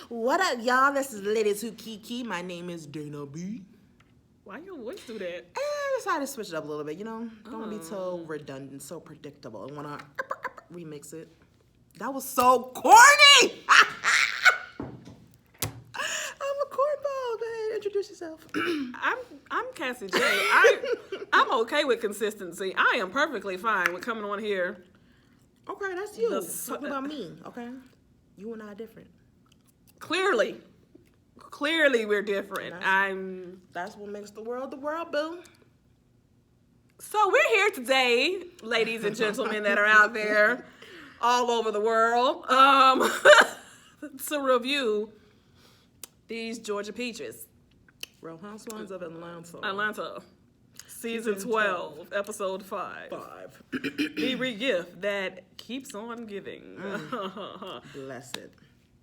What up, y'all? This is Ladies Who KeKe. My name is Dana B. Why your voice do that? I decided to switch it up a little bit, Don't want to be so redundant, so predictable. I want to remix it. That was so corny! I'm a cornball. Go ahead, introduce yourself. I'm Cassie J. I'm okay with consistency. I am perfectly fine with coming on here. Okay, that's you. Talking about me, okay? You and I are different. Clearly we're different. That's what makes the world, boo. So we're here today, ladies and gentlemen that are out there all over the world, to review these Georgia Peaches. Real Housewives of Atlanta. Season 12, episode 5. The regift that keeps on giving. Blessed.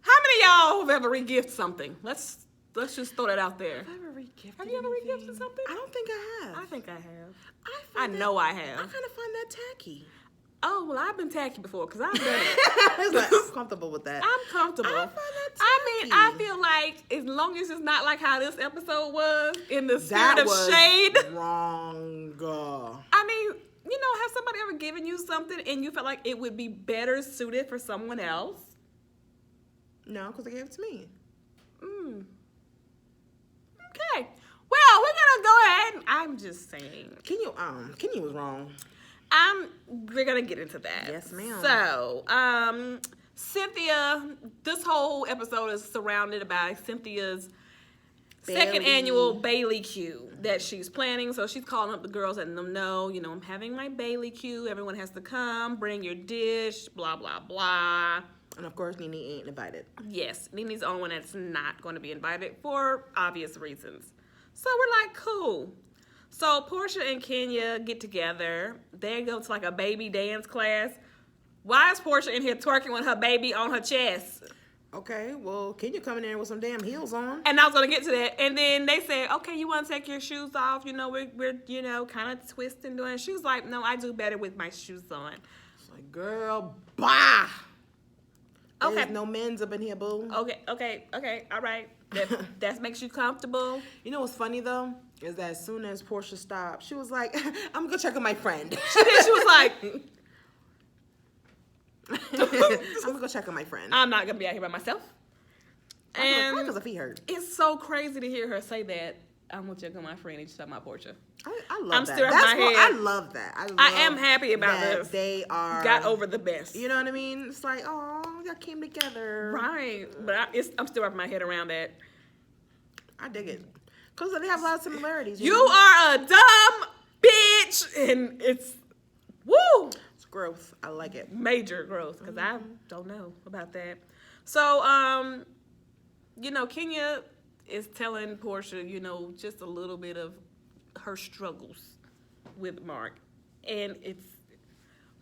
How many of y'all have ever regift something? Let's just throw that out there. Have you ever regifted something? I don't think I have. I think I have. I know I have. I kind of find that tacky. Oh, well, I've been tacky before because I've done it. It's like, I'm comfortable with that. I'm comfortable. I find that tacky. I feel like as long as it's not like how this episode was, in the spirit of shade. Wrong. I mean, have somebody ever given you something and you felt like it would be better suited for someone else? No, because they gave it to me. Okay. Well, we're gonna go ahead. I'm just saying. Kenya was wrong. We're gonna get into that. Yes, ma'am. So, Cynthia, this whole episode is surrounded by Cynthia's second annual Bailey Q that she's planning. So she's calling up the girls, letting them know, I'm having my Bailey Q. Everyone has to come, bring your dish, blah, blah, blah. And of course, Nene ain't invited. Yes, Nene's the only one that's not going to be invited for obvious reasons. So we're like, cool. So Portia and Kenya get together. They go to like a baby dance class. Why is Portia in here twerking with her baby on her chest? Okay, well, Kenya coming in with some damn heels on. And I was going to get to that. And then they said, okay, you want to take your shoes off? We're kind of twisting doing. She was like, no, I do better with my shoes on. It's like, girl, bah! Okay. There's no men's up in here, boo. Okay, all right. That makes you comfortable. You know what's funny, though? Is that as soon as Portia stopped, she was like, I'm going to check on my friend. She did. She was like... I'm going to go check on my friend. I'm not going to be out here by myself. And because her feet hurt. It's so crazy to hear her say that. I'm going to check on my friend and she's talking about Portia. I love that. Still my head. I love that. I am happy about this. They got over the best. You know what I mean? It's like, oh, y'all came together. Right. But I'm still wrapping my head around that. I dig it. Because they have a lot of similarities. You are a dumb bitch. And it's, woo. It's growth. I like it. Major growth. Because I don't know about that. So, Kenya is telling Portia, just a little bit of her struggles with Mark. And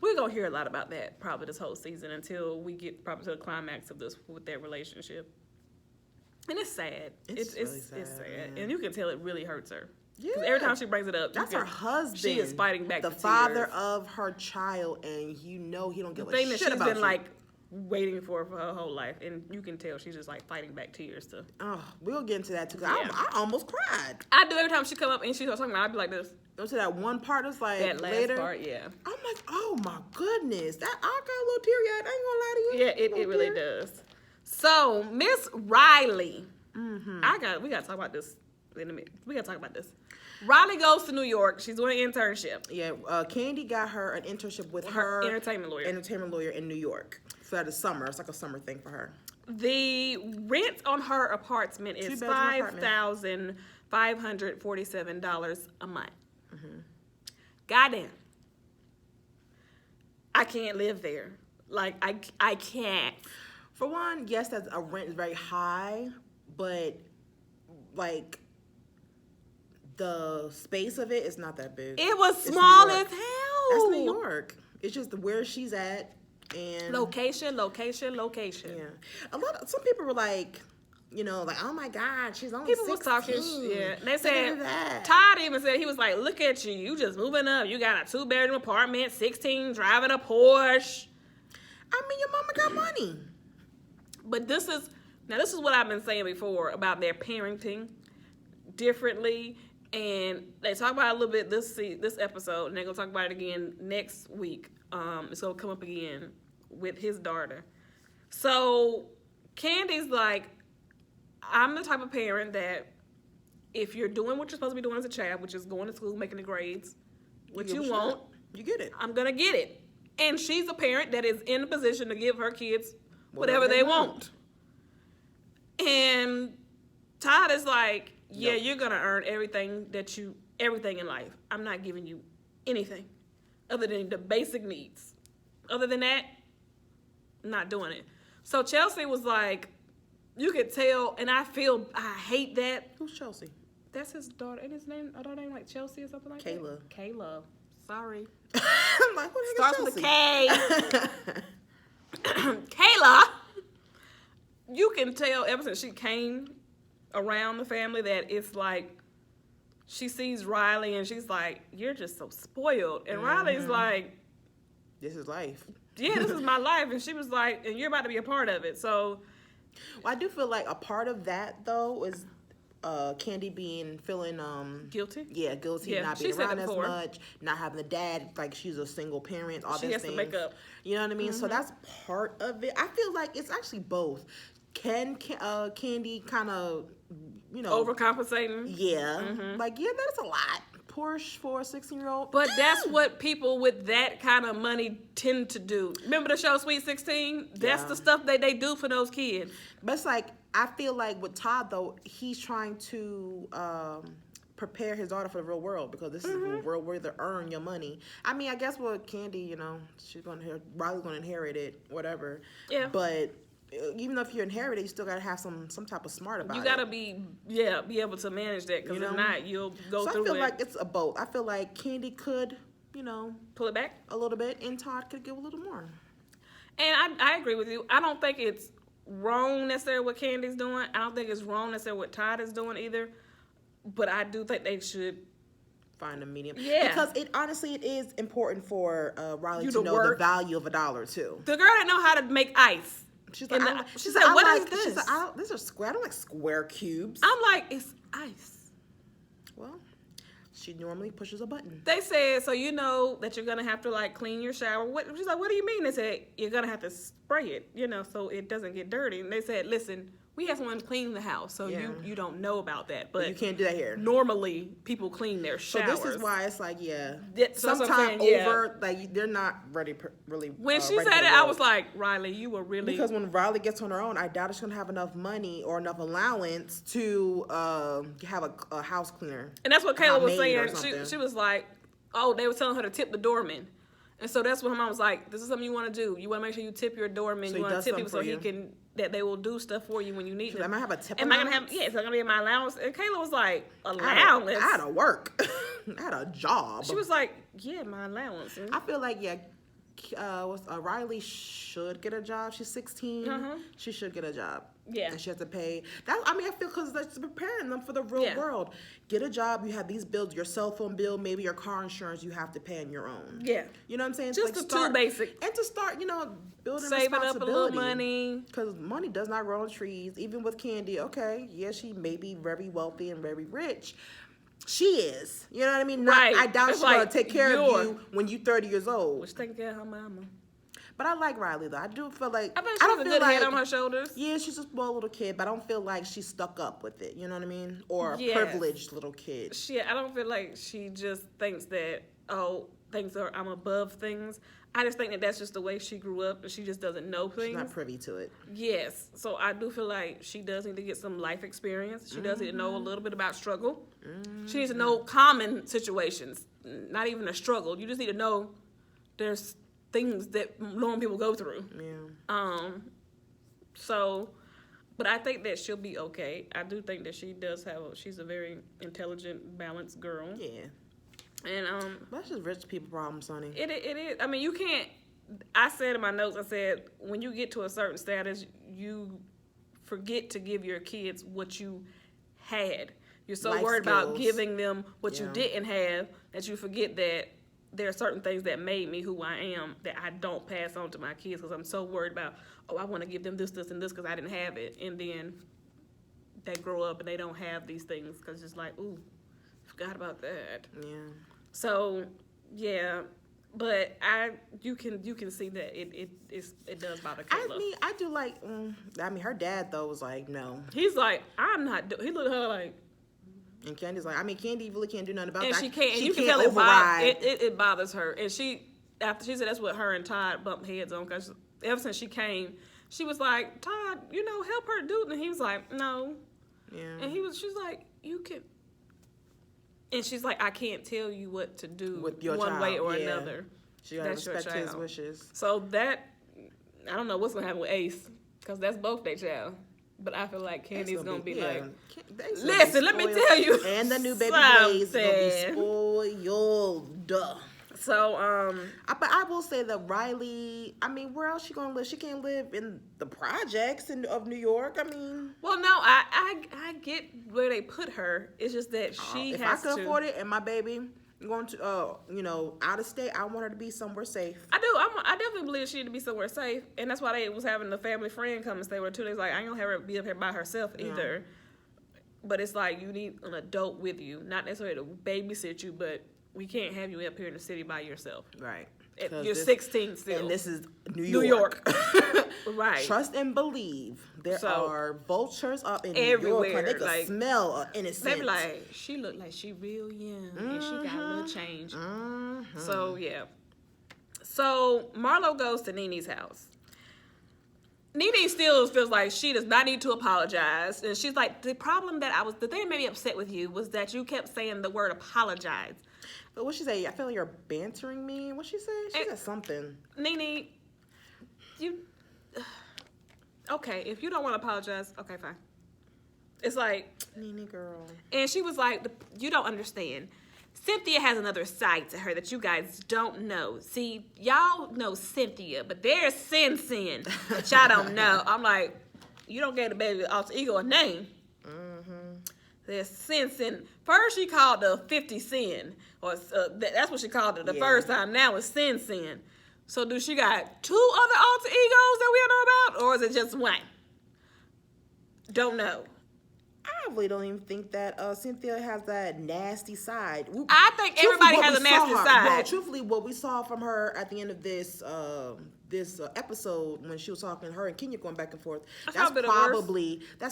we're going to hear a lot about that probably this whole season until we get probably to the climax of this with their relationship. And it's sad. It's really sad. It's sad. And you can tell it really hurts her. Yeah. Because every time she brings it up, that's her husband. She is fighting back the tears. father of her child, and he don't give a shit about you. The thing that she's been like waiting for her whole life, and you can tell she's just like fighting back tears too. Oh, we'll get into that too. Yeah. I almost cried. I do every time she come up and she starts talking about. I'd be like this. Go to that one part. It's like that last later. Part, yeah. I'm like, oh my goodness, I got a little teary eyed. I ain't gonna lie to you. Yeah, it really does. So Miss Riley, we gotta talk about this in a minute. We gotta talk about this. Riley goes to New York. She's doing an internship. Yeah, Candy got her an internship with her entertainment lawyer in New York for the summer. It's like a summer thing for her. The rent on her apartment is $5,547 a month. Goddamn, I can't live there. Like I can't. For one, yes, that a rent is very high, but like the space of it is not that big. It was small as hell. That's New York. It's just where she's at and location. Yeah. Some people were like, oh my God, she's only people 16. was talking. Yeah, they said Todd even said he was like, look at you, you just moving up. You got a 2-bedroom apartment, 16, driving a Porsche. I mean, your mama got money. But this is Now, this is what I've been saying before about their parenting differently, and they talk about it a little bit this episode, and they're gonna talk about it again next week. It's gonna come up again with his daughter. So Candy's like, I'm the type of parent that if you're doing what you're supposed to be doing as a child, which is going to school, making the grades, which you won't, you get it. I'm gonna get it. And she's a parent that is in a position to give her kids whatever they want. And Todd is like, yeah, you're gonna earn everything in life. I'm not giving you anything other than the basic needs. Other than that, I'm not doing it. So Chelsea was like, you could tell, and I hate that. Who's Chelsea? That's his daughter. And his name, I don't know, like Chelsea or something like Kayla. that. Kayla. Sorry. I'm like, what Starts Chelsea? with a K. Kayla. You can tell ever since she came around the family that it's like she sees Riley and she's like, you're just so spoiled. And Riley's like, this is life. Yeah, this is my life. And she was like, and you're about to be a part of it. So well, I do feel like a part of that though is Candy feeling guilty. Yeah, guilty, not being around as much, not having a dad, like she's a single parent, all these things. She has to make up. You know what I mean? So that's part of it. I feel like it's actually both. Candy kind of, overcompensating? Yeah. Like, yeah, that's a lot. Porsche for a 16-year-old. But that's what people with that kind of money tend to do. Remember the show Sweet 16? That's the stuff that they do for those kids. But it's like, I feel like with Todd, though, he's trying to prepare his daughter for the real world because this is the world where they earn your money. I mean, I guess with Candy, Riley's going to inherit it, whatever. Yeah. But even though if you inherit it, you still got to have some type of smart about it. You got to be able to manage that because if not, you'll go through it. So I feel like it's a both. I feel like Candy could, pull it back a little bit, and Todd could give a little more. And I agree with you. I don't think it's wrong necessarily what Candy's doing. I don't think it's wrong necessarily what Todd is doing either. But I do think they should find a medium. Yeah. Because it is important for Riley to know the value of $1 too. The girl didn't know how to make ice. She's like, what is this? She's like, these are square. I don't like square cubes. I'm like, it's ice. Well, she normally pushes a button. They said, so you know that you're gonna have to clean your shower. She's like, what do you mean? They said you're gonna have to spray it, so it doesn't get dirty. And they said, listen, we have someone clean the house, so you don't know about that. But you can't do that here. Normally, people clean their showers. So this is why it's like, so sometimes they're not ready, really. When she said it, I was like, Riley, you were really... Because when Riley gets on her own, I doubt she's going to have enough money or enough allowance to have a house cleaner. And that's what Kayla was saying. She was like, they were telling her to tip the doorman. And so that's what her mom was like, this is something you want to do. You want to make sure you tip your doorman. So you want to tip people so he can... that they will do stuff for you when you need them. I might have a tip. Am I gonna have? Yeah, it's gonna be my allowance. And Kayla was like, allowance. I had to work. I had a job. She was like, yeah, my allowance. I feel like Riley should get a job. She's 16. She should get a job. Yeah, and she has to pay that. I mean, I feel because that's preparing them for the real world. Get a job. You have these bills: your cell phone bill, maybe your car insurance. You have to pay on your own. Yeah, you know what I'm saying? Just the two basic. And to start, building saving up a little money because money does not grow on trees. Even with Candy, she may be very wealthy and very rich. She is. You know what I mean? Right. I doubt she's gonna take care of you when you're 30 years old. She's taking care of her mama. But I like Riley though. I do feel like I think she has a good head on her shoulders. Yeah, she's a spoiled little kid, but I don't feel like she's stuck up with it. You know what I mean? Or a privileged little kid. I don't feel like she just thinks that I'm above things. I just think that that's just the way she grew up, and she just doesn't know things. She's not privy to it. Yes, so I do feel like she does need to get some life experience. She does need to know a little bit about struggle. She needs to know common situations, not even a struggle. You just need to know there's things that normal people go through. Yeah. But I think that she'll be okay. I do think that she's a very intelligent, balanced girl. Yeah. And that's just rich people problems, honey. It is. I mean, you can't. I said in my notes, I said when you get to a certain status, you forget to give your kids what you had. You're so worried about giving them what you didn't have that you forget that there are certain things that made me who I am that I don't pass on to my kids because I'm so worried about, I want to give them this, this, and this because I didn't have it. And then they grow up and they don't have these things because it's like, ooh, forgot about that. Yeah. So, yeah. But you can see that it does bother Kayla. I do like, her dad, though, was like, no. He's like, I'm not he looked at her like. And Candy's like, Candy really can't do nothing about that. And she can't, and you can can't tell override. it bothers her. And after she said that's what her and Todd bumped heads on, because ever since she came, she was like, Todd, help her do it. And he was like, no. Yeah. And she's like, you can. And she's like, I can't tell you what to do with your one child. way or another. She gotta respect his wishes. So that, I don't know what's gonna happen with Ace, because that's both their child. But I feel like Candy's gonna be like, listen, let me tell you. And the new baby Blaze is gonna be spoiled. So, but I will say that Riley, where else she gonna live? She can't live in the projects of New York. Well, no, I get where they put her. It's just that she has to. If I could afford it, and my baby going to, out of state, I want her to be somewhere safe. I do. I definitely believe she need to be somewhere safe, and that's why they was having the family friend come and stay with her 2 days. Like, I ain't gonna have her be up here by herself either. But it's like you need an adult with you, not necessarily to babysit you, but we can't have you up here in the city by yourself. Right. You're 16 still. And this is New York. Right. Trust and believe. There are vultures up in everywhere. New York. They can smell innocence. They be like, she look like she real young. And she got a little change. So, yeah. So, Marlo goes to Nene's house. Nene still feels like she does not need to apologize. And she's like, the thing that made me upset with you was that you kept saying the word apologize. But what she say? I feel like you're bantering me. What she say? She said something. Nene, okay, if you don't want to apologize, okay, fine. It's like, Nene girl. And she was like, you don't understand. Cynthia has another side to her that you guys don't know. See, y'all know Cynthia, but there's Sin that y'all don't know. I'm like, you don't give the baby alter ego a name. There's Sin. First she called her 50 Sin, or that's what she called it the first time. Now it's Sin. So do she got 2 other alter egos that we don't know about, or is it just one? Don't know. I really don't even think that Cynthia has that nasty side. I think everybody has a nasty side. Well, truthfully, what we saw from her at the end of this episode when she was talking to her and Kenya going back and forth, that's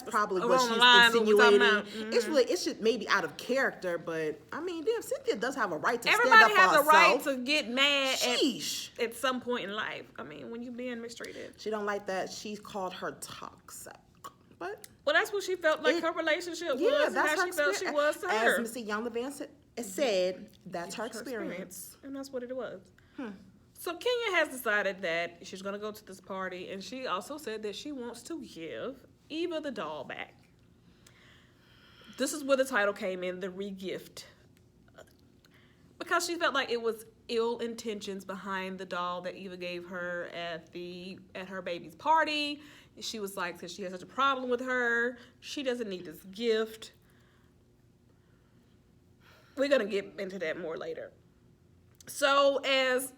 probably what she's insinuating. It's just maybe out of character, but damn, Cynthia does have a right to stand up for herself. Everybody has a right to get mad at some point in life. When you're being mistreated. She don't like that. She called her toxic. But that's what she felt like her relationship was. That's how she felt she was to her. As Mr. Young Levan said, that's her experience. And that's what it was. So Kenya has decided that she's going to go to this party, and she also said that she wants to give Eva the doll back. This is where the title came in, the Regift. Because she felt like it was ill intentions behind the doll that Eva gave her at her baby's party. She was like, because she has such a problem with her, she doesn't need this gift. We're going to get into that more later. So as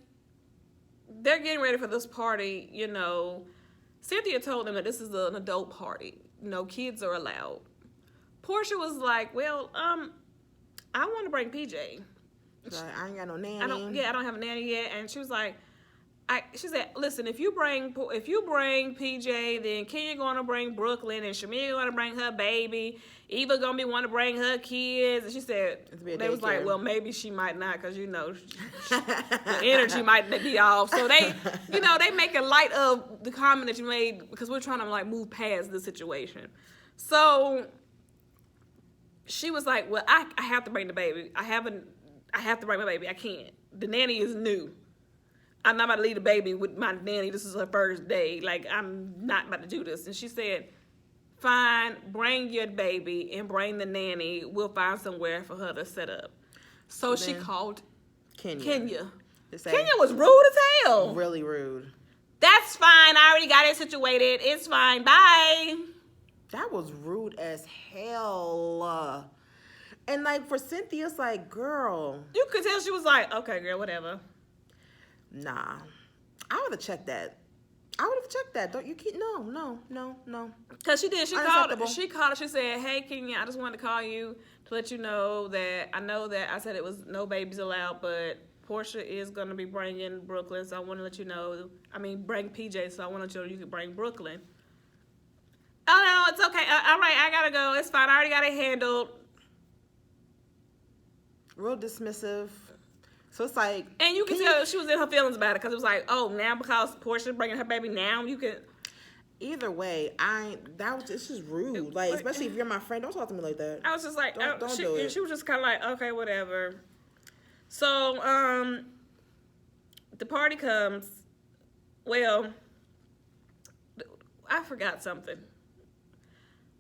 they're getting ready for this party, Cynthia told them that this is an adult party. No kids are allowed. Portia was like, well, I want to bring PJ. I ain't got no nanny. I don't have a nanny yet. And she was like, she said, listen, if you bring PJ, then Kenya gonna bring Brooklyn, and Shamia gonna bring her baby. Eva gonna be one to bring her kids. And she said, they was like, well, maybe she might not, because the energy might be off. So they, they making light of the comment that you made, because we're trying to move past the situation. So she was like, well, I have to bring the baby. I have to bring my baby. I can't. The nanny is new. I'm not about to leave the baby with my nanny. This is her first day. I'm not about to do this. And she said, fine, bring your baby and bring the nanny. We'll find somewhere for her to set up. So she called Kenya. Kenya was rude as hell. Really rude. That's fine. I already got it situated. It's fine. Bye. That was rude as hell. And like for Cynthia, it's like, girl, You could tell she was like, okay, girl, whatever. nah. I would have checked that. I would have checked that. Don't you keep no. Cause she did. She Unacceptable. called her. She said, "Hey, KeKe, I just wanted to call you to let you know that I know that I said it was no babies allowed, but Portia is gonna be bringing Brooklyn, so I want to let you know. I mean, bring PJ, so I want to let you know you can bring Brooklyn." Oh no, it's okay. All right, I gotta go. It's fine. I already got it handled. Real dismissive. So it's like, And you can tell she was in her feelings about it because it was like, oh, now because Portia bringing her baby now, you can. Either way, it's just rude. Like, especially if you're my friend, don't talk to me like that. I was just like, Don't do it. She was just kind of like, okay, whatever. So, the party comes. Well, I forgot something.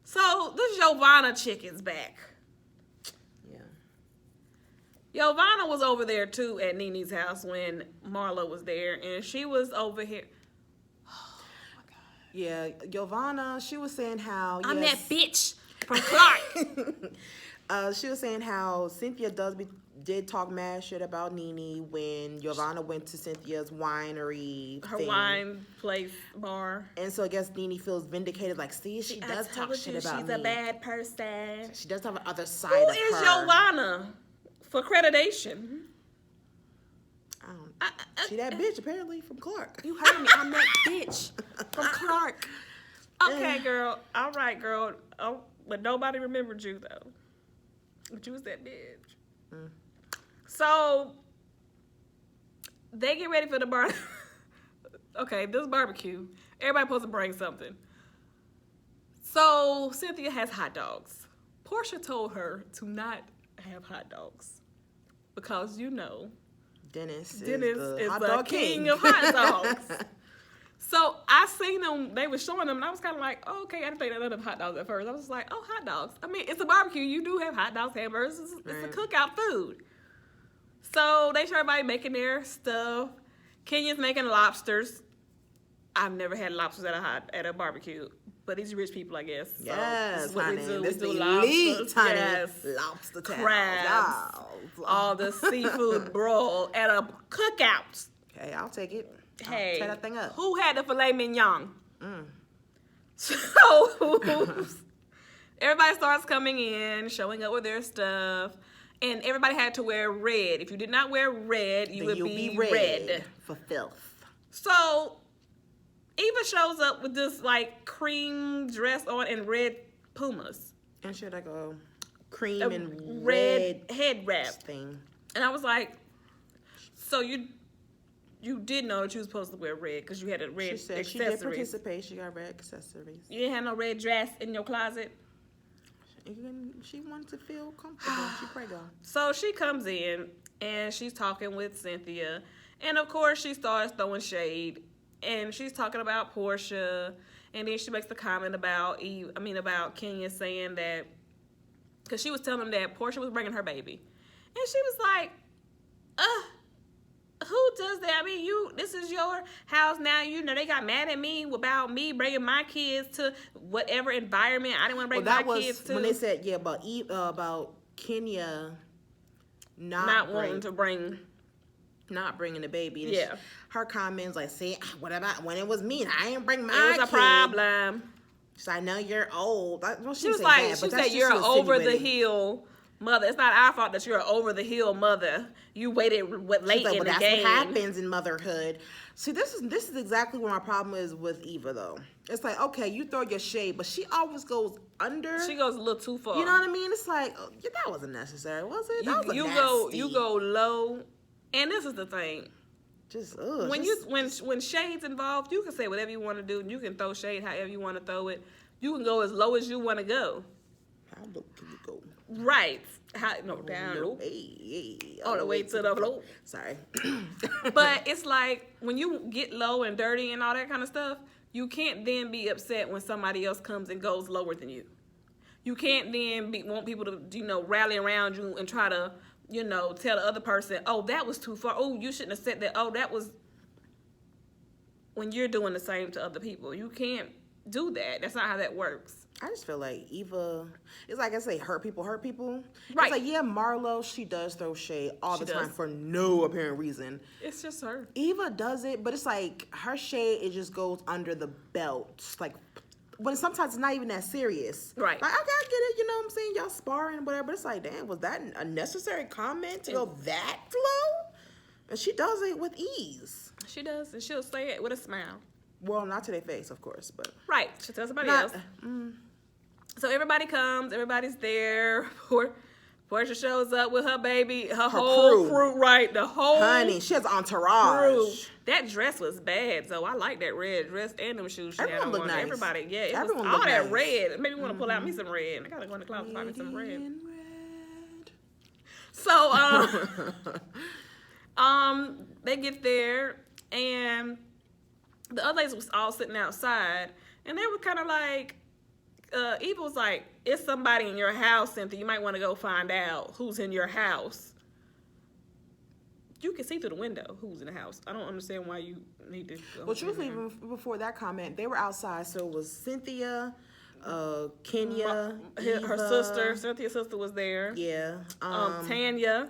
So this Giovanna chick is back. Giovanna was over there too at Nene's house when Marlo was there, and she was over here. Oh my God. Yeah, Giovanna, she was saying how I'm that bitch from Clark. She was saying how Cynthia did talk mad shit about Nene when Giovanna went to Cynthia's winery, her thing. wine place bar, and so I guess Nene feels vindicated. Like, see, she does talk shit about me. She's a bad person. She does have another side Who of is her. Giovanna for accreditation? She that bitch apparently from Clark. You heard me. I'm that bitch from Clark. Okay, girl. All right, girl. Oh, but nobody remembered you though. But you was that bitch. So they get ready for the bar. Okay, this barbecue. Everybody supposed to bring something. So Cynthia has hot dogs. Portia told her to not have hot dogs because Dennis is the hot dog king of hot dogs. So I seen them, they were showing them, and I was kind of like, oh, okay, I didn't think none of hot dogs at first. I was like, oh, hot dogs. I mean, it's a barbecue. You do have hot dogs, hamburgers. It's a cookout food. So they show everybody making their stuff. Kenya's making lobsters. I've never had lobsters at a barbecue, but these rich people, I guess. So yes, this is what honey. we do. This We do elite, lobsters. honey. Yes. Lobster tails. Crabs. All the seafood broil at a cookout. Okay, I'll take it. Hey, tear that thing up. Who had the filet mignon? So everybody starts coming in, showing up with their stuff, and everybody had to wear red. If you did not wear red, you would be red for filth. So Eva shows up with this like cream dress on and red Pumas. And she had like a cream and red head wrap thing. And I was like, so you did know that you was supposed to wear red because you had a red accessories. She did participate. She got red accessories. You didn't have no red dress in your closet? She wanted to feel comfortable. She prego. So she comes in and she's talking with Cynthia. And of course she starts throwing shade. And she's talking about Portia. And then she makes the comment about Kenya saying that, because she was telling them that Portia was bringing her baby. And she was like, who does that? I mean, this is your house now. They got mad at me about me bringing my kids to whatever environment I didn't want to bring my kids to. When they said, about Kenya not wanting to bring. Not bringing the baby. And yeah. Her comments like, "See, what about when it was me? I didn't bring my kid. It was a problem." She's like, "No, you're old." Well, she was like, "She said you're an over the hill mother. It's not our fault that you're an over the hill mother. You waited late in the that's game." What happens in motherhood. See, this is exactly where my problem is with Eva though. It's like, okay, you throw your shade, but she always goes under. She goes a little too far. You know what I mean? It's like, that wasn't necessary, was it? You go low. And this is the thing. When shade's involved, you can say whatever you want to do. You can throw shade however you want to throw it. You can go as low as you want to go. How low can you go? Right. Down low. All the way to the floor. Sorry. But it's like when you get low and dirty and all that kind of stuff, you can't then be upset when somebody else comes and goes lower than you. You can't then want people to rally around you and try to tell the other person, oh, that was too far. Oh, you shouldn't have said that. Oh, that was... When you're doing the same to other people, you can't do that. That's not how that works. I just feel like Eva, it's like I say, hurt people. Right. It's like, yeah, Marlo, she does throw shade all the time for no apparent reason. It's just her. Eva does it, but it's like her shade, it just goes under the belt. Like, when sometimes it's not even that serious. Right. Like, I gotta get it, you know what I'm saying? Y'all sparring and whatever, but it's like, damn, was that a necessary comment to go that low? And she does it with ease. She does, and she'll say it with a smile. Well, not to their face, of course, but. Right. She'll tell somebody else. So everybody comes, everybody's there. Portia shows up with her baby, her whole crew, right? The whole honey, she has entourage. Crew. That dress was bad, so I like that red dress and them shoes she Everyone had on. looked nice. Everybody, yeah, it Everyone was all that nice. red. It made me want to pull out me some red. I gotta go in the closet and find me some red. So, they get there, and the other ladies was all sitting outside, and they were kind of like, Eva was like, it's somebody in your house, Cynthia. You might want to go find out who's in your house. You can see through the window who's in the house. I don't understand why you need to go. Well, truthfully, even before that comment, they were outside, so it was Cynthia, Kenya, her sister, Cynthia's sister was there. Yeah. Tanya.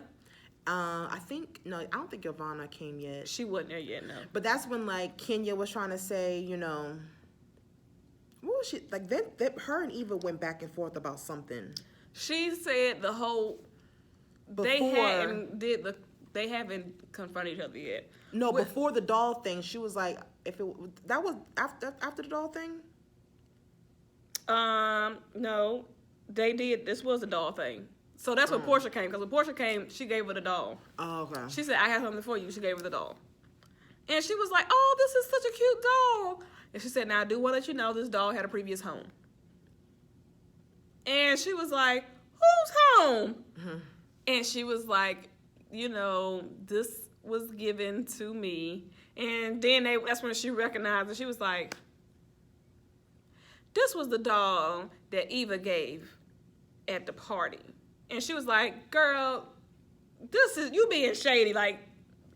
I don't think Giovanna came yet. She wasn't there yet, no. But that's when, like, Kenya was trying to say, you know, what was she, like, her and Eva went back and forth about something. She said the whole, they haven't confronted each other yet. No, before the doll thing, she was like, that was after the doll thing? No, they did, this was the doll thing. So that's when Portia came, because when Portia came, she gave her the doll. Oh, okay. She said, I have something for you. She gave her the doll. And she was like, oh, this is such a cute doll. And she said, now I do want to let you know this doll had a previous home. And she was like, whose home? Mm-hmm. And she was like, you know, this was given to me. And then that's when she recognized it. She was like, this was the doll that Eva gave at the party. And she was like, girl, this is, you being shady. Like,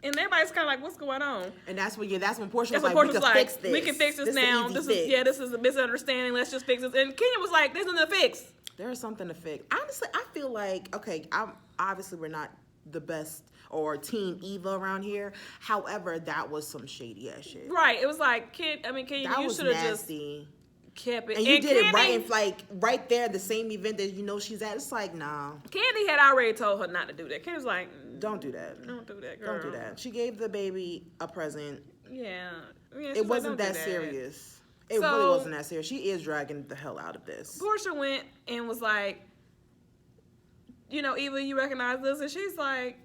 and everybody's kind of like, what's going on? And that's when Portia was like, we can fix this. We can fix this now. This is a misunderstanding. Let's just fix this. And Kenya was like, there's nothing to fix. There's something to fix. Honestly, I feel like, okay, obviously we're not the best or team Eva around here. However, that was some shady ass shit. Right. It was like, Kenya, you should have just kept it. And you did it right there, the same event that you know she's at. It's like, nah. Candy had already told her not to do that. Candy was like, don't do that. Don't do that, girl. Don't do that. She gave the baby a present. Yeah. It wasn't that serious. It really wasn't that serious. She is dragging the hell out of this. Portia went and was like, you know, Eva, you recognize this? And she's like,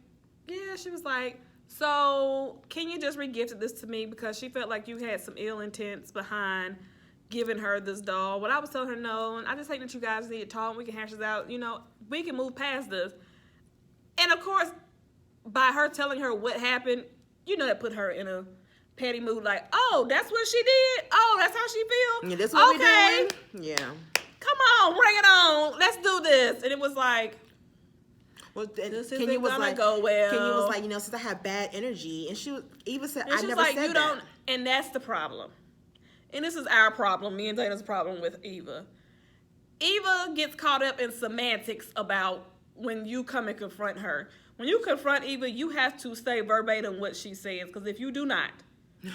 yeah. She was like, so can you just regifted this to me because she felt like you had some ill intents behind giving her this doll. Well, I was telling her no, and I just think that you guys need to talk. We can hash this out. You know, we can move past this. And of course, by her telling her what happened, you know, that put her in a petty mood. Like, oh, that's what she did. Oh, that's how she feel. Yeah, that's what we're doing. Yeah. Come on, bring it on. Let's do this. And it was like, well, Kenya was like, go well. Kenya was like, you know, since I have bad energy, and Eva said, I never said that. And that's the problem. And this is our problem, me and Dana's problem with Eva. Eva gets caught up in semantics about when you come and confront her. When you confront Eva, you have to say verbatim what she says, because if you do not,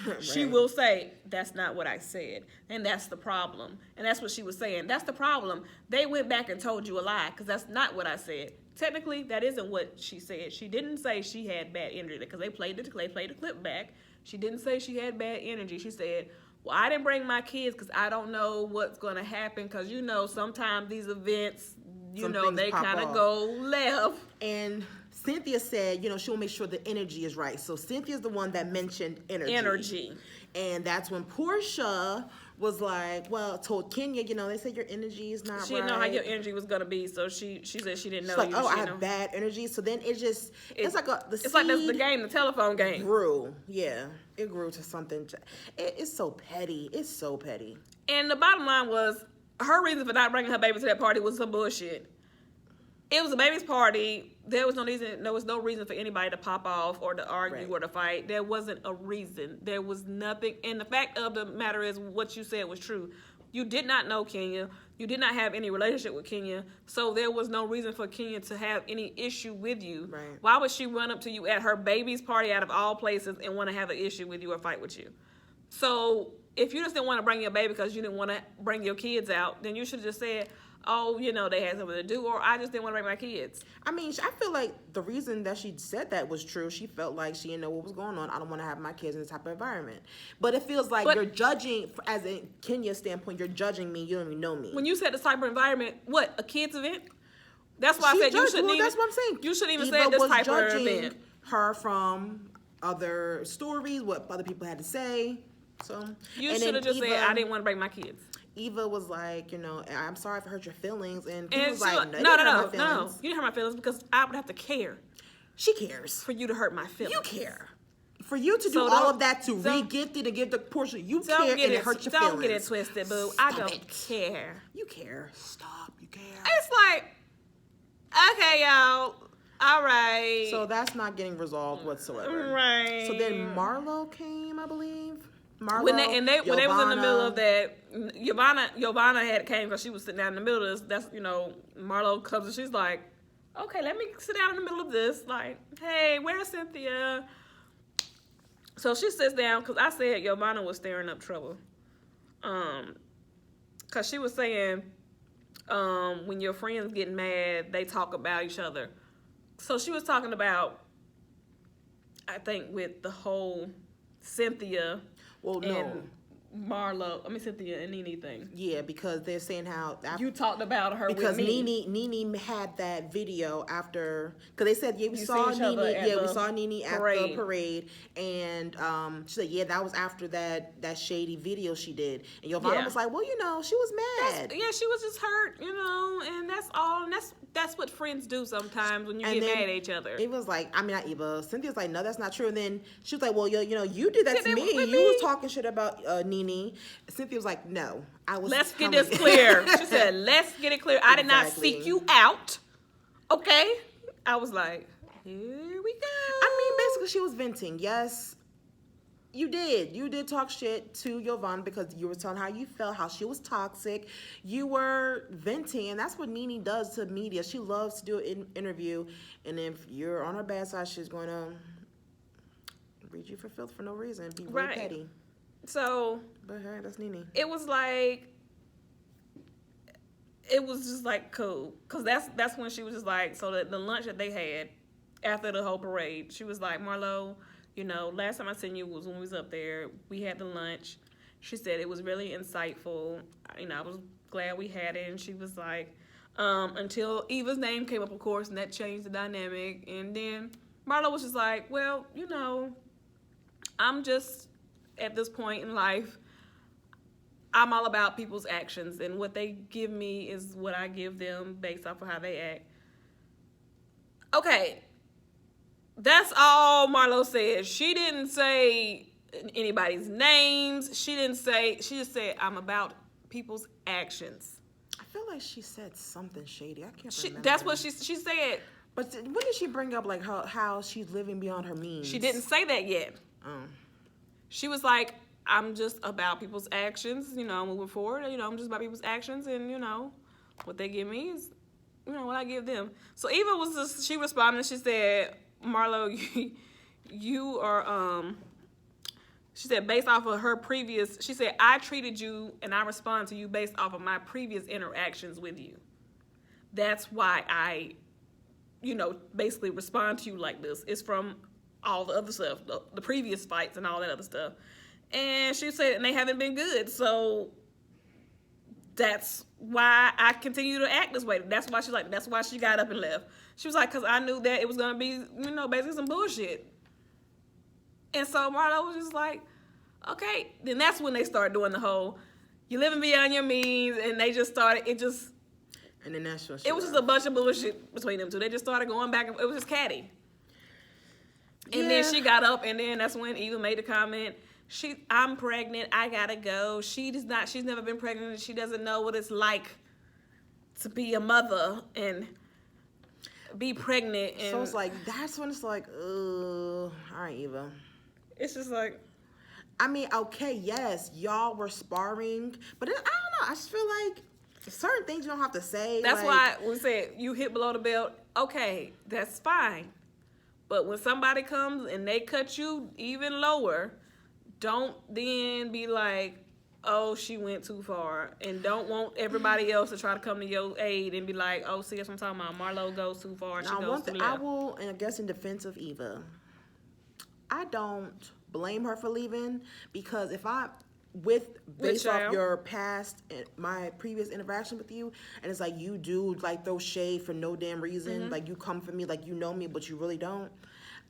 right. She will say, that's not what I said. And that's the problem. And that's what she was saying. That's the problem. They went back and told you a lie, because that's not what I said. Technically, that isn't what she said. She didn't say she had bad energy, because they played the clip back. She didn't say she had bad energy. She said, well, I didn't bring my kids because I don't know what's going to happen, because, you know, sometimes these events, they kind of go left. And Cynthia said, you know, she'll make sure the energy is right. So Cynthia's the one that mentioned energy. And that's when Portia was like, well, told Kenya, you know, they said your energy is not right. She didn't know how your energy was going to be, so she said she didn't know. She's like, I have bad energy. So then it's like that's the game, the telephone game. Grew. Yeah. It grew to something. It's so petty. It's so petty. And the bottom line was, her reason for not bringing her baby to that party was some bullshit. It was a baby's party. There was no reason for anybody to pop off or to argue or to fight. There wasn't a reason. There was nothing. And the fact of the matter is, what you said was true. You did not know Kenya. You did not have any relationship with Kenya. So there was no reason for Kenya to have any issue with you. Right. Why would she run up to you at her baby's party out of all places and want to have an issue with you or fight with you? So if you just didn't want to bring your baby because you didn't want to bring your kids out, then you should have just said, oh, you know, they had something to do, or I just didn't want to bring my kids. I mean, I feel like the reason that she said that was true. She felt like she didn't know what was going on. I don't want to have my kids in this type of environment. But it feels like you're judging, as a Kenya standpoint, you're judging me. You don't even know me. When you said this type of environment, what, a kid's event? That's why I said you shouldn't even. That's what I'm saying. You shouldn't even say this type of event. Her from other stories, what other people had to say. So you should have just said, I didn't want to bring my kids. Eva was like, you know, I'm sorry if I hurt your feelings. And he was like, no. You didn't hurt my feelings because I would have to care. She cares. For you to hurt my feelings. You care. For you to do all of that to re-gift it and give the portion, you care and it hurts your feelings. Don't get it twisted, boo. I don't care. You care. Stop. You care. It's like, okay, y'all. All right. So that's not getting resolved whatsoever. Right. So then Marlo came, I believe. Marlo, when they was in the middle of that, Giovanna had came because she was sitting down in the middle of this. That's, you know, Marlo comes and she's like, okay, let me sit down in the middle of this. Like, hey, where's Cynthia? So she sits down because I said Giovanna was stirring up trouble. Because she was saying, when your friends get mad, they talk about each other. So she was talking about, I think, with the whole Cynthia. Well, no. Cynthia and Nene thing. Yeah, because they're saying how you talked about her because with me. Nene had that video after, because they said we saw Nene at the parade, and she said that was after that shady video she did, and Giovanna was like, well, you know, she was mad. She was just hurt, you know, and that's all, and that's what friends do sometimes when you get mad at each other. It was like, I mean, not Eva. Cynthia's like, no, that's not true. And then she was like, well, you know, you did that to me. You was talking shit about Nene. Cynthia was like, no, I was. Let's get this clear. She said, let's get it clear. I did not seek you out. Okay. I was like, here we go. I mean, basically, she was venting. Yes, you did. You did talk shit to Giovanna because you were telling how you felt, how she was toxic. You were venting, and that's what Nene does to media. She loves to do an interview, and if you're on her bad side, she's going to read you for filth for no reason. Be really petty. So, but hey, that's Nene. It was just like cool, cause that's when she was just like, so the lunch that they had after the whole parade, she was like, Marlo, you know, last time I seen you was when we was up there. We had the lunch. She said it was really insightful. You know, I was glad we had it. And she was like, until Eva's name came up, of course, and that changed the dynamic. And then Marlo was just like, well, you know, I'm just at this point in life, I'm all about people's actions, and what they give me is what I give them based off of how they act. Okay, that's all Marlo said. She didn't say anybody's names. She just said, I'm about people's actions. I feel like she said something shady. I can't remember. That's what she said. But when did she bring up like how she's living beyond her means? She didn't say that yet. Oh. She was like, I'm just about people's actions, you know, moving forward. You know, I'm just about people's actions, and, you know, what they give me is, you know, what I give them. So Eva she responded, she said, Marlo, you are, she said, based off of her previous, she said, I treated you and I responded to you based off of my previous interactions with you. That's why I, you know, basically respond to you like this. It's from all the other stuff, the previous fights and all that other stuff. And she said, and they haven't been good. So that's why I continue to act this way. That's why that's why she got up and left. She was like, because I knew that it was going to be, you know, basically some bullshit. And so Marlo was just like, okay. Then that's when they started doing the whole, you're living beyond your means. And they just started, and then that's what it was just a bunch of bullshit between them two. They just started going back, and it was just catty. And then she got up, and then that's when Eva made the comment, I'm pregnant, I gotta go. She's never been pregnant, she doesn't know what it's like to be a mother and be pregnant. And so it's like, that's when it's like, all right, Eva. It's just like, I mean, okay, yes, y'all were sparring, but I don't know. I just feel like certain things you don't have to say. That's like, why we said you hit below the belt. Okay, that's fine. But when somebody comes and they cut you even lower, don't then be like, oh, she went too far. And don't want everybody else to try to come to your aid and be like, oh, see what I'm talking about. Marlo goes too far. She goes too left. I will, and I guess in defense of Eva, I don't blame her for leaving because if I, based off your past, my previous interaction with you, and it's like you do like throw shade for no damn reason, like you come for me like you know me, but you really don't.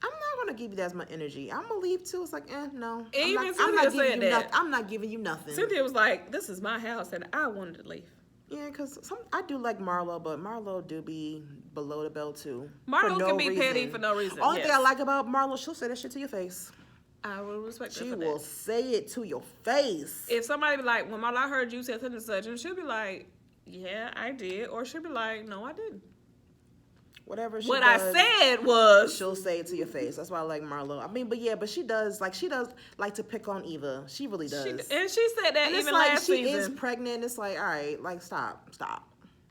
I'm not gonna give you that much energy. I'm gonna leave too. It's like, no. I'm not giving you nothing. Cynthia was like, "This is my house, and I wanted to leave." Yeah, because I do like Marlo, but Marlo do be below the belt too. Marlo can be petty for no reason. Only thing I like about Marlo, she'll say that shit to your face. I will respect her for that. She will say it to your face. If somebody be like, "Well, Marlo, I heard you say such and such," and she'll be like, "Yeah, I did," or she'll be like, "No, I didn't." Whatever she what does, I said was she'll say it to your face. That's why I like Marlo. I mean, but she does like to pick on Eva. She really does. And she said that and even like last she season. is pregnant. It's like, all right, like stop.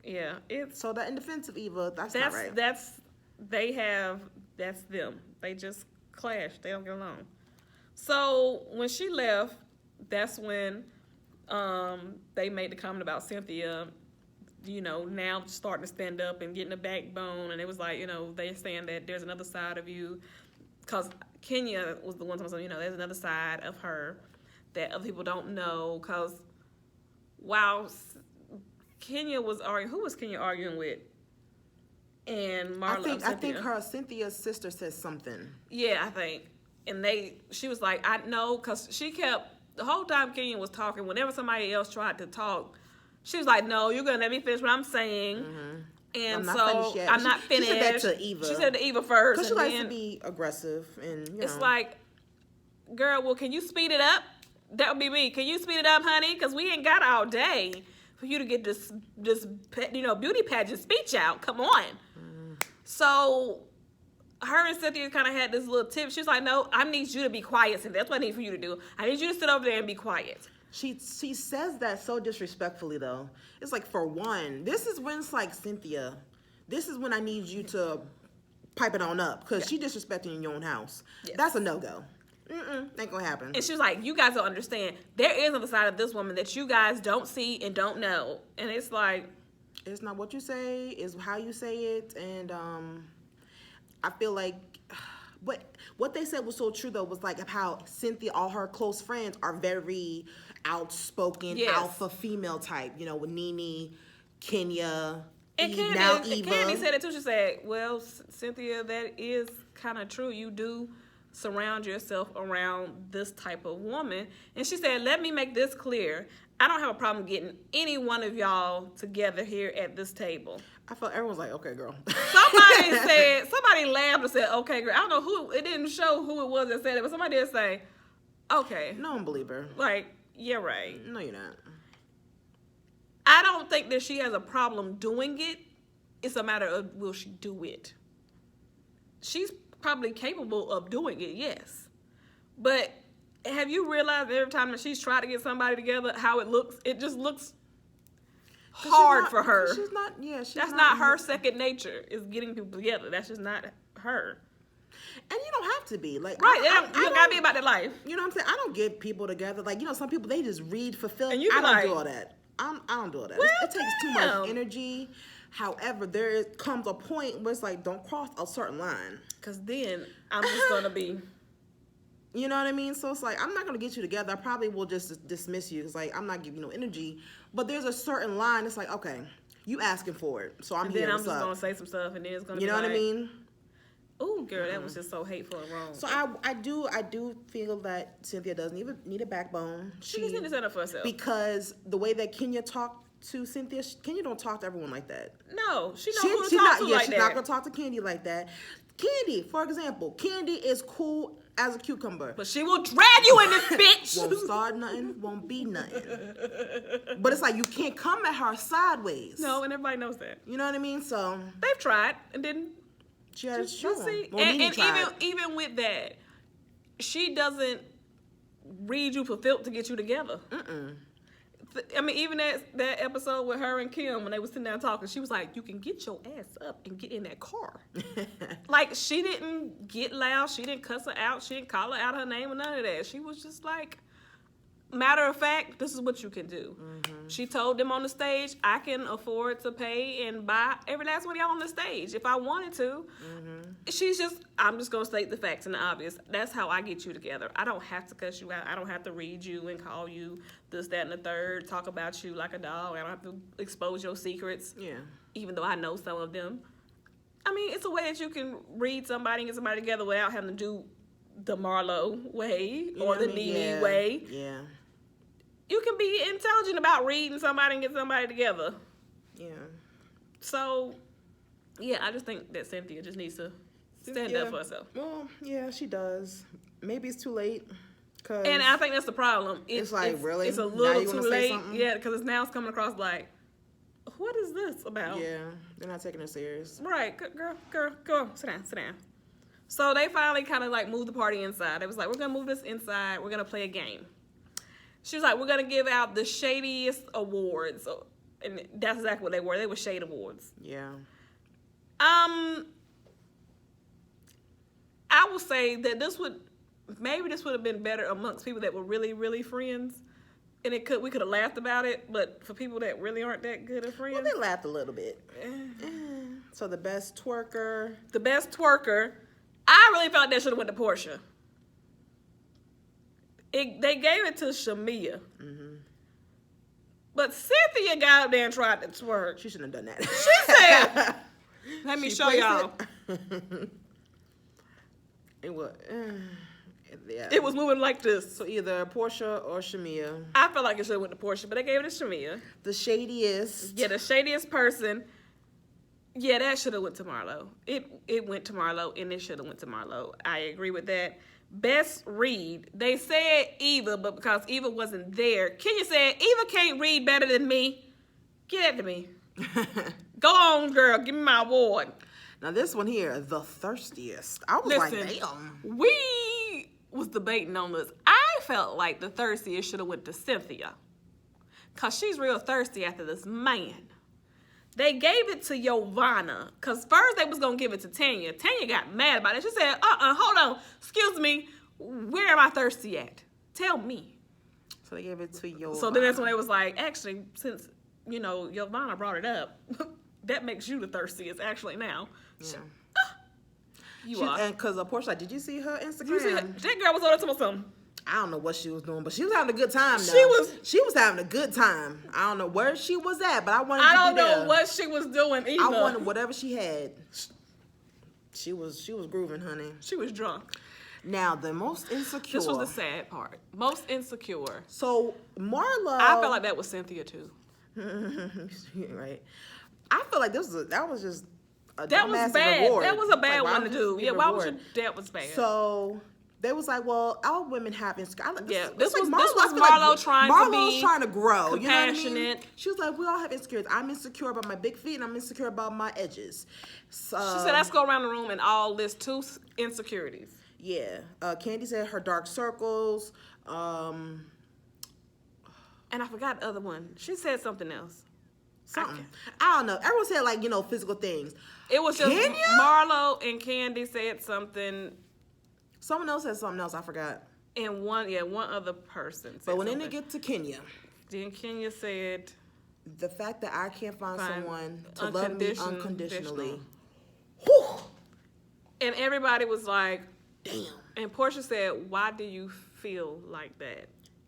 Yeah, it's so that in defense of Eva, that's not right. That's them. They just clash. They don't get along. So when she left, that's when they made the comment about Cynthia. Now starting to stand up and getting a backbone. And it was like, they're saying that there's another side of you. Because Kenya was the one talking about, there's another side of her that other people don't know. Because while Kenya was arguing, who was Kenya arguing with? And Marlo. I think Cynthia's sister said something. Yeah, I think. And she was like, I know, because she kept, the whole time Kenya was talking, whenever somebody else tried to talk, she was like, no, you're going to let me finish what I'm saying. Mm-hmm. And I'm not finished. She said that to Eva. She said to Eva first. Because she likes to be aggressive. And, it's like, girl, well, can you speed it up? That would be me. Can you speed it up, honey? Because we ain't got all day for you to get this beauty pageant speech out. Come on. Mm. So her and Cynthia kind of had this little tip. She was like, no, I need you to be quiet, Cynthia. That's what I need for you to do. I need you to sit over there and be quiet. She says that so disrespectfully, though. It's like, for one, this is when it's like, Cynthia, this is when I need you to pipe it on up, because she disrespecting in your own house. Yes. That's a no-go. Ain't gonna happen. And she was like, you guys don't understand. There is on the side of this woman that you guys don't see and don't know. And it's like, it's not what you say, it's how you say it. And I feel like what they said was so true, though, was like how Cynthia, all her close friends are very outspoken, alpha female type, with Nene, Kenya, now Eva. Candy said it too. She said, well, Cynthia, that is kind of true. You do surround yourself around this type of woman. And she said, let me make this clear. I don't have a problem getting any one of y'all together here at this table. I felt everyone's like, okay, girl. Somebody laughed and said, okay, girl. I don't know who, it didn't show who it was that said it, but somebody did say, okay. No one believe her. Like, you're right. No, you're not. I don't think that she has a problem doing it. It's a matter of, will she do it? She's probably capable of doing it, yes. But have you realized every time that she's tried to get somebody together, how it looks? It just looks hard for her. She's not, that's not her second nature, is getting people together. That's just not her. And you don't have to be. Like, right, you don't gotta be about that life. You know what I'm saying? I don't get people together. Like, some people, they just read for film. And you I don't do all that. I don't do all that. Well, it takes too much energy. However, there comes a point where it's like, don't cross a certain line. Because then I'm just going to be... You know what I mean? So it's like, I'm not going to get you together. I probably will just dismiss you. It's like, I'm not giving you no energy. But there's a certain line. It's like, okay, you asking for it. So I'm here. Then I'm just going to say some stuff, and then it's going to be what I mean? Oh, girl, that was just so hateful and wrong. So I do feel that Cynthia does need a backbone. She just needs to stand up for herself. Because the way that Kenya talked to Cynthia, Kenya don't talk to everyone like that. No, she knows who to talk to like that. She's not going to talk to Candy like that. Candy, for example, Candy is cool as a cucumber. But she will drag you in this bitch. Won't start nothing, won't be nothing. But it's like, you can't come at her sideways. No, and everybody knows that. You know what I mean? So they've tried and didn't. She had to show them. And even with that, she doesn't read you for filth to get you together. I mean, even that episode with her and Kim, when they was sitting down talking, she was like, you can get your ass up and get in that car. Like, she didn't get loud. She didn't cuss her out. She didn't call her out her name or none of that. She was just like, matter of fact, this is what you can do. Mm-hmm. She told them on the stage, I can afford to pay and buy every last one of y'all on the stage if I wanted to. Mm-hmm. I'm just going to state the facts and the obvious. That's how I get you together. I don't have to cuss you out. I don't have to read you and call you this, that, and the third, talk about you like a dog. I don't have to expose your secrets, even though I know some of them. I mean, it's a way that you can read somebody and get somebody together without having to do the Marlo way or the Nene way. Yeah. You can be intelligent about reading somebody and get somebody together. Yeah. So, yeah, I just think that Cynthia just needs to stand up for herself. Well, yeah, she does. Maybe it's too late. And I think that's the problem. It's like, really? It's a little too late. Yeah, because now it's coming across like, what is this about? Yeah, they're not taking it serious. Right. Girl, go on. Sit down. So they finally kind of like moved the party inside. It was like, we're going to move this inside. We're going to play a game. She was like, we're going to give out the shadiest awards. And that's exactly what they were. They were shade awards. Yeah. I will say that this would have been better amongst people that were really, really friends. And we could have laughed about it, but for people that really aren't that good at friends. Well, they laughed a little bit. So the best twerker. I really felt that should have went to Portia. They gave it to Shamia. Mm-hmm. But Cynthia got up there and tried to twerk. She shouldn't have done that. She said, let me show y'all. It was moving like this. So either Portia or Shamia. I felt like it should have went to Portia, but they gave it to Shamia. The shadiest. Yeah, the shadiest person. Yeah, that should have went to Marlo. It went to Marlo, and it should have went to Marlo. I agree with that. Best read. They said Eva, but because Eva wasn't there, Kenya said, Eva can't read better than me. Get that to me. Go on, girl. Give me my award. Now this one here, the thirstiest. I was like, damn. We was debating on this. I felt like the thirstiest should have went to Cynthia. Because she's real thirsty after this man. They gave it to Yovana, because first they was going to give it to Tanya. Tanya got mad about it. She said, hold on. Excuse me. Where am I thirsty at? Tell me. So they gave it to Yovana. So then that's when they was like, actually, since, Yovana brought it up, that makes you the thirstiest, actually, now. Yeah. You are. And because Portia, did you see her Instagram? Did you see that girl was on there something. I don't know what she was doing, but she was having a good time, though. She was having a good time. I don't know where she was at, but I wanted to be there. I don't know what she was doing either. I wanted whatever she had. She was grooving, honey. She was drunk. Now, the most insecure. This was the sad part. Most insecure. So, Marlo. I felt like that was Cynthia, too. Right. I feel like that was just a that was bad. Reward. That was a bad one to do. Yeah, why would you? That was bad. So they was like, well, all women have insecurity. Yeah, this was Marlo trying to be. Marlo's trying to grow. Compassionate. You know what I mean? She was like, we all have insecurities. I'm insecure about my big feet, and I'm insecure about my edges. So, she said, let's go around the room and all list 2 insecurities. Yeah. Candy said her dark circles. And I forgot the other one. She said something else. Something. I don't know. Everyone said physical things. It was just Kenya? Marlo and Candy said something. Someone else said something else. I forgot. And one other person said But when something. they get to Kenya. Then Kenya said, the fact that I can't find someone to love me unconditionally. Whew. And everybody was like, damn. And Portia said, why do you feel like that?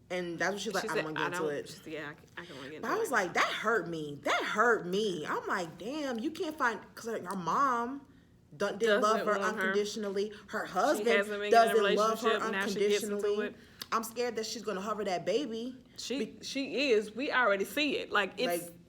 And that's what she was like, I don't want to get into it. Yeah, I don't want to get into it. But I was like, that hurt me. I'm like, damn, you can't find, because her mom didn't love her unconditionally. Her husband doesn't love her unconditionally. I'm scared that she's going to hover that baby. She is. We already see it. Like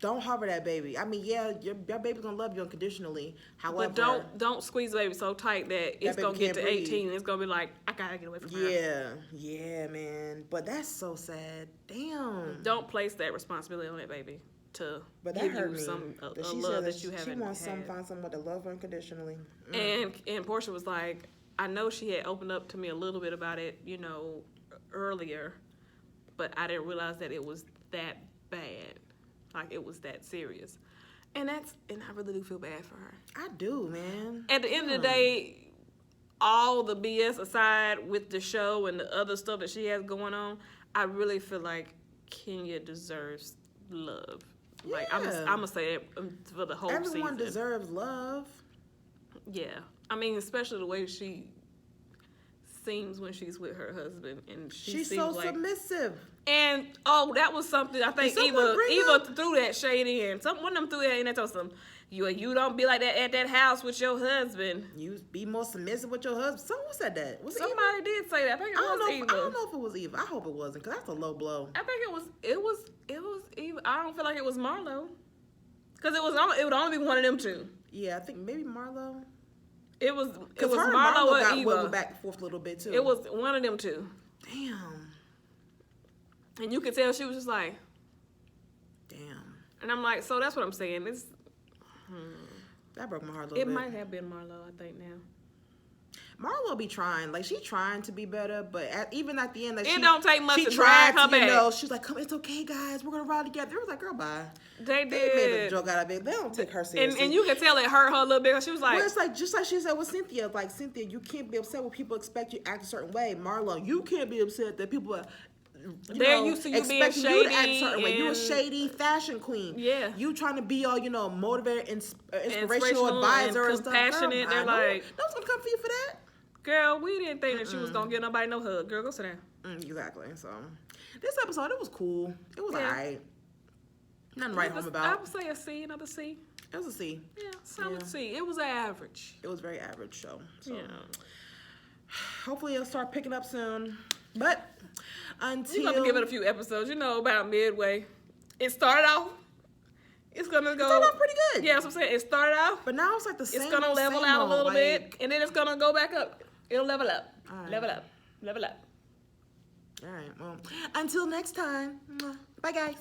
don't hover that baby. I mean, yeah, your baby's going to love you unconditionally. However, but don't squeeze the baby so tight that it's going to get to 18 and it's going to be like, I got to get away from her. Yeah, man. But that's so sad. Damn. Don't place that responsibility on that baby to give you some love that you haven't had. She wants to find someone to love her unconditionally. And Portia was like, I know she had opened up to me a little bit about it, earlier, but I didn't realize that it was that bad. Like, it was that serious. And I really do feel bad for her. I do, man. At the end of the day, all the BS aside with the show and the other stuff that she has going on, I really feel like Kenya deserves love. Yeah. Like, I'm going to say it for the whole season. Everyone deserves love. Yeah. I mean, especially the way she seems when she's with her husband. And she's so submissive. And, that was something, I think Eva threw that shade in. One of them threw that in and told them, you don't be like that at that house with your husband. You be more submissive with your husband. Someone said that. Somebody did say that. I think it was Eva. I don't know if it was Eva. I hope it wasn't, because that's a low blow. I think it was Eva. I don't feel like it was Marlo. Because it would only be one of them two. Yeah, I think maybe Marlo. It was her Marlo or Eva. Went back and forth a little bit too. It was one of them two. Damn. And you could tell she was just like, damn. And I'm like, so that's what I'm saying. That broke my heart a little bit. It might have been Marlo, I think now. Marlo be trying, like she trying to be better, but even at the end, like it don't take much to drag her back. She's like, "Come, it's okay, guys, we're gonna ride together." It was like, "Girl, bye." They made a joke out of it. They don't take her seriously, and you can tell it hurt her a little bit. She was like, "Well, it's like just like she said with Cynthia. Like Cynthia, you can't be upset when people expect you to act a certain way. Marlo, you can't be upset that people are." They're used to you being shady. You to act a certain way. You a shady fashion queen. Yeah. You trying to be all motivated, inspirational advisor and stuff. Compassionate. They're like, no one's gonna come for you for that. Girl, we didn't think that she was gonna get nobody no hug. Girl, go sit down. Exactly. So, this episode, it was cool. It was alright. Nothing to write home about. I would say a C, another C. It was a C. Yeah, solid C. It was average. It was very average show. So, yeah. Hopefully it'll start picking up soon. But until we're gonna give it a few episodes. About midway. It started off. It's gonna go. It started off pretty good. Yeah, that's what I'm saying. It started off. But now it's like the same. It's gonna level out a little bit, and then it's gonna go back up. It'll level up. Right. Level up. Level up. All right. Well, until next time. Bye, guys.